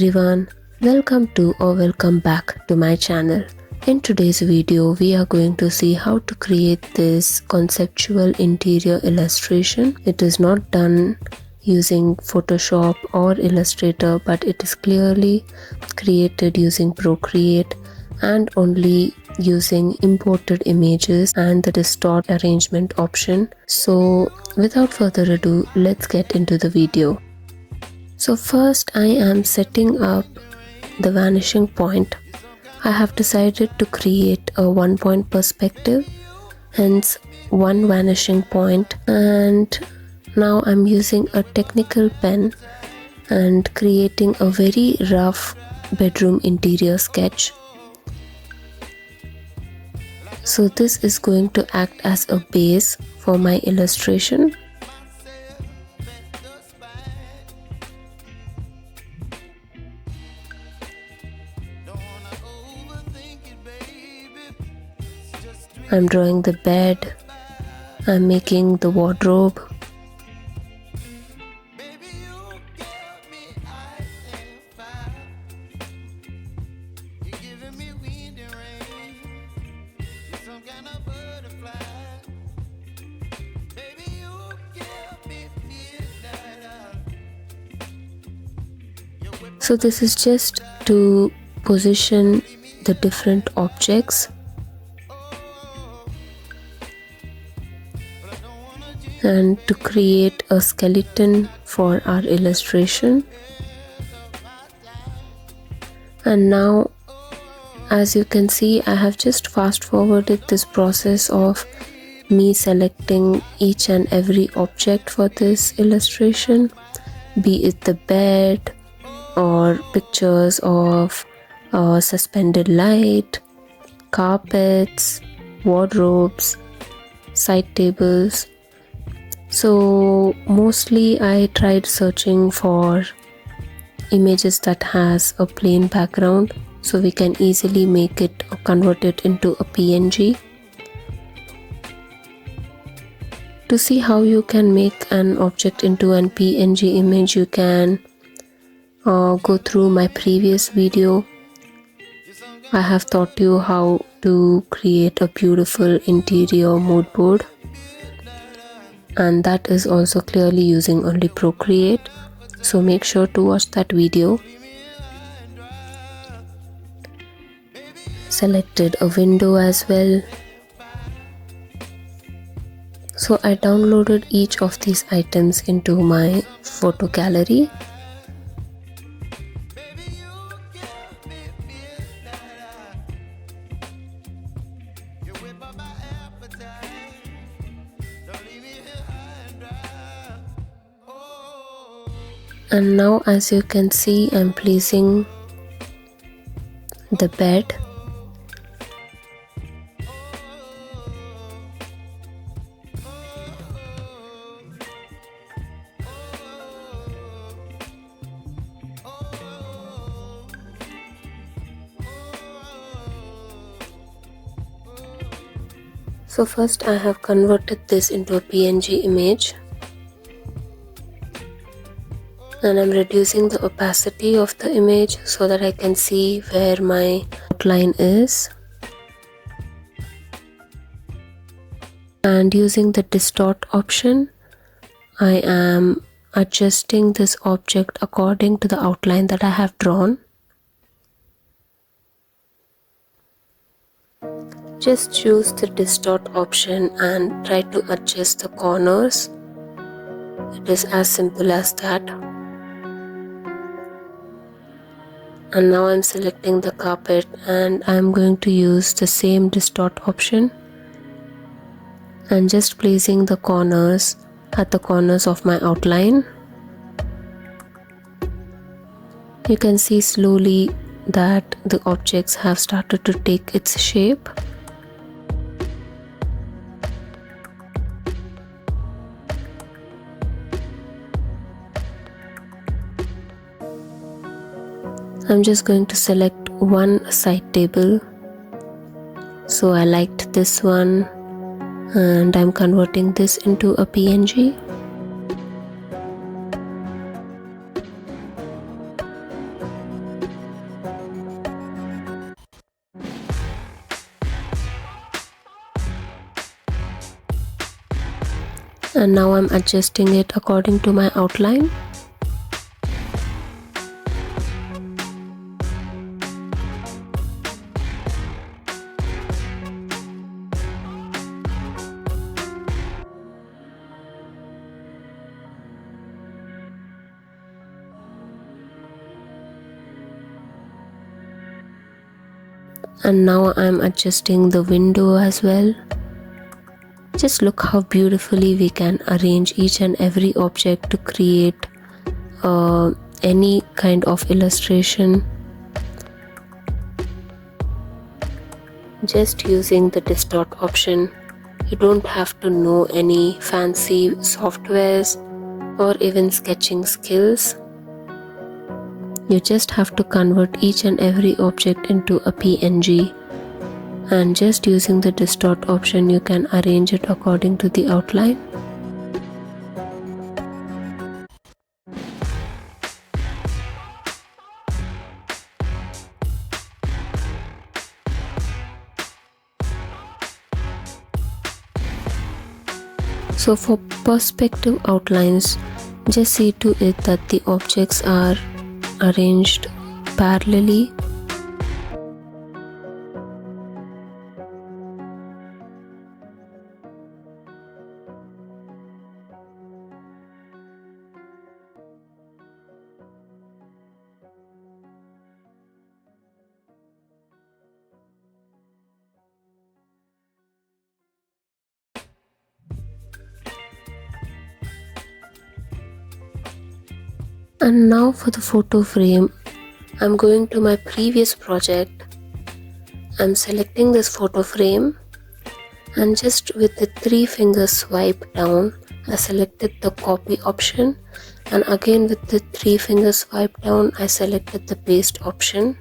everyone, welcome to or welcome back to my channel. In today's video, we are going to see how to create this conceptual interior illustration. It is not done using Photoshop or Illustrator, but it is clearly created using Procreate and only using imported images and the distort arrangement option. So without further ado, let's get into the video. So first I am setting up the vanishing point. I have decided to create a 1-point perspective, hence one vanishing point, and now I'm using a technical pen and creating a very rough bedroom interior sketch. So this is going to act as a base for my illustration. I'm drawing the bed, I'm making the wardrobe. So this is just to position the different objects and to create a skeleton for our illustration. And now, as you can see, I have just fast forwarded this process of me selecting each and every object for this illustration, be it the bed or pictures of suspended light, carpets, wardrobes, side tables. So mostly I tried searching for images that has a plain background so we can easily make it or convert it into a PNG. To see how you can make an object into an PNG image, you can go through my previous video. I have taught you how to create a beautiful interior mood board, and that is also clearly using only Procreate, so make sure to watch that video. Selected a window as well. So I downloaded each of these items into my photo gallery. And now, as you can see, I'm placing the bed. So first I have converted this into a PNG image. And I'm reducing the opacity of the image so that I can see where my outline is. And using the distort option, I am adjusting this object according to the outline that I have drawn. Just choose the distort option and try to adjust the corners. It is as simple as that. And now I'm selecting the carpet and I'm going to use the same distort option and just placing the corners at the corners of my outline. You can see slowly that the objects have started to take its shape. I'm just going to select one side table. So I liked this one and I'm converting this into a PNG. And now I'm adjusting it according to my outline. And now I'm adjusting the window as well. Just look how beautifully we can arrange each and every object to create any kind of illustration just using the distort option. You don't have to know any fancy softwares or even sketching skills. You just have to convert each and every object into a PNG, and just using the distort option you can arrange it according to the outline. So for perspective outlines, just see to it that the objects are arranged parallelly. And now for the photo frame, I'm going to my previous project. I'm selecting this photo frame, and just with the 3-finger swipe down, I selected the copy option, and again with the 3-finger swipe down, I selected the paste option.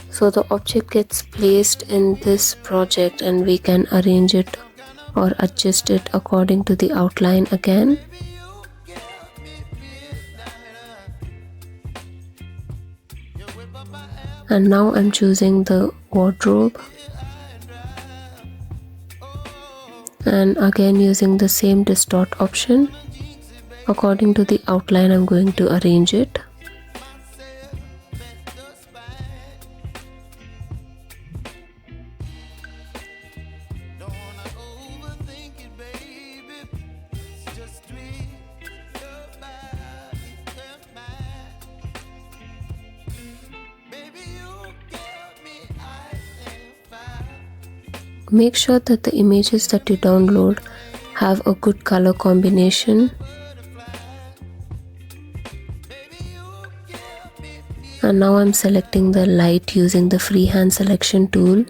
So the object gets placed in this project and we can arrange it or adjust it according to the outline again. And now I'm choosing the wardrobe, and again using the same distort option. According to the outline I'm going to arrange it. Make sure that the images that you download have a good color combination. And now I'm selecting the light using the freehand selection tool.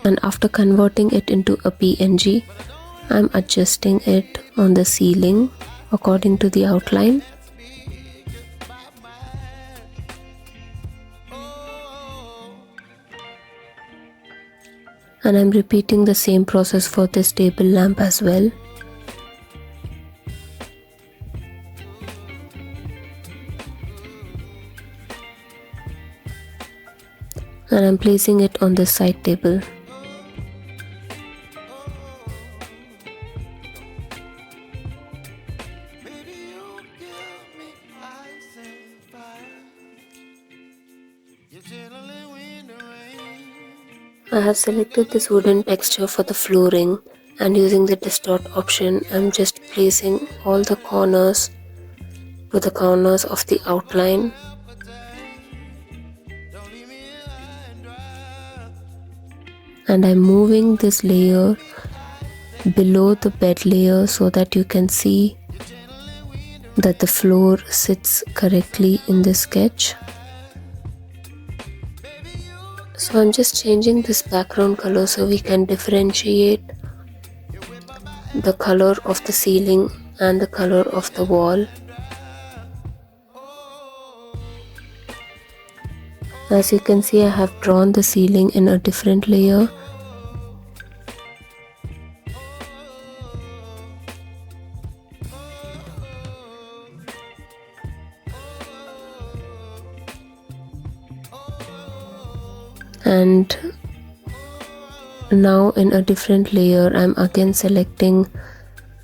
And after converting it into a PNG, I'm adjusting it on the ceiling according to the outline. And I'm repeating the same process for this table lamp as well. And I'm placing it on the side table. I have selected this wooden texture for the flooring, and using the distort option, I'm just placing all the corners to the corners of the outline. And I'm moving this layer below the bed layer so that you can see that the floor sits correctly in the sketch. So I'm just changing this background color so we can differentiate the color of the ceiling and the color of the wall. As you can see, I have drawn the ceiling in a different layer. And now in a different layer, I'm again selecting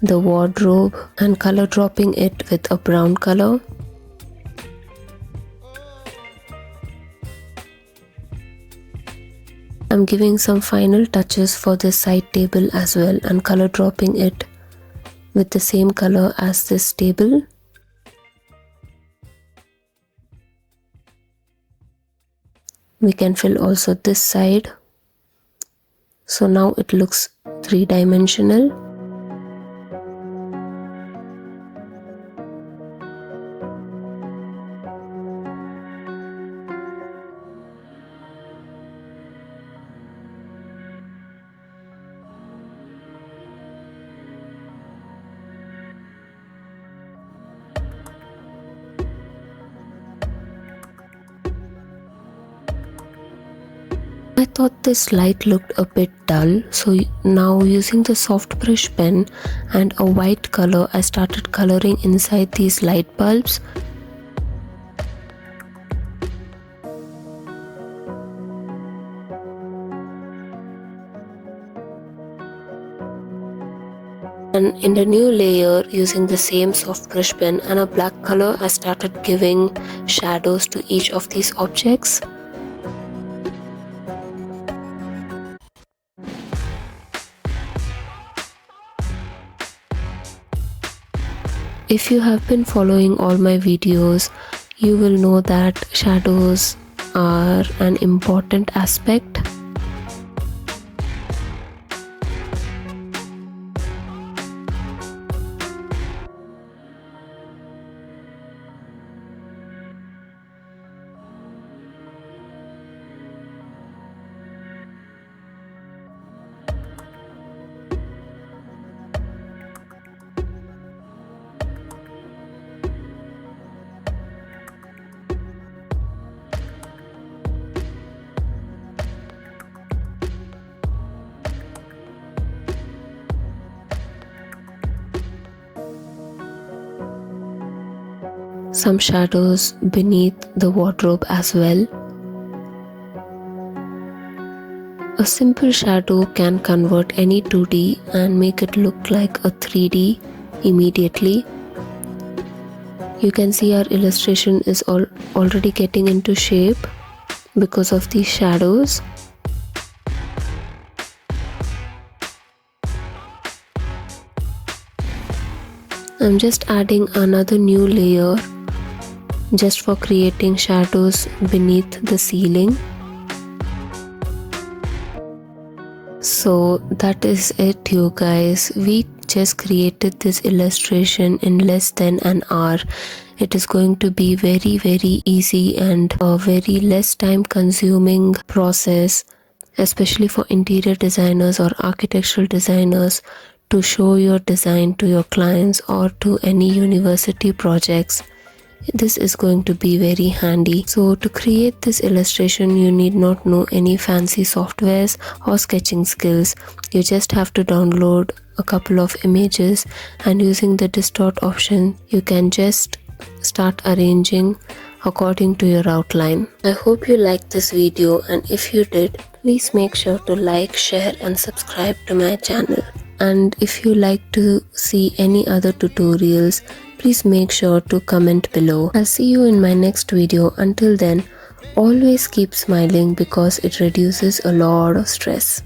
the wardrobe and color dropping it with a brown color. I'm giving some final touches for this side table as well and color dropping it with the same color as this table. We can fill also this side. So now it looks three-dimensional. I thought this light looked a bit dull, so now using the soft brush pen and a white color, I started coloring inside these light bulbs. And in the new layer, using the same soft brush pen and a black color, I started giving shadows to each of these objects. If you have been following all my videos, you will know that shadows are an important aspect. Some shadows beneath the wardrobe as well. A simple shadow can convert any 2D and make it look like a 3D immediately. You can see our illustration is already getting into shape because of these shadows. I'm just adding another new layer just for creating shadows beneath the ceiling. So that is it, you guys. We just created this illustration in less than an hour. It is going to be very easy and a very less time consuming process, especially for interior designers or architectural designers, to show your design to your clients or to any university projects. This is going to be very handy. So to create this illustration, you need not know any fancy softwares or sketching skills. You just have to download a couple of images, and using the distort option, you can just start arranging according to your outline. I hope you liked this video, and if you did, please make sure to like, share and subscribe to my channel. And if you like to see any other tutorials, please make sure to comment below. I'll see you in my next video. Until then, always keep smiling because it reduces a lot of stress.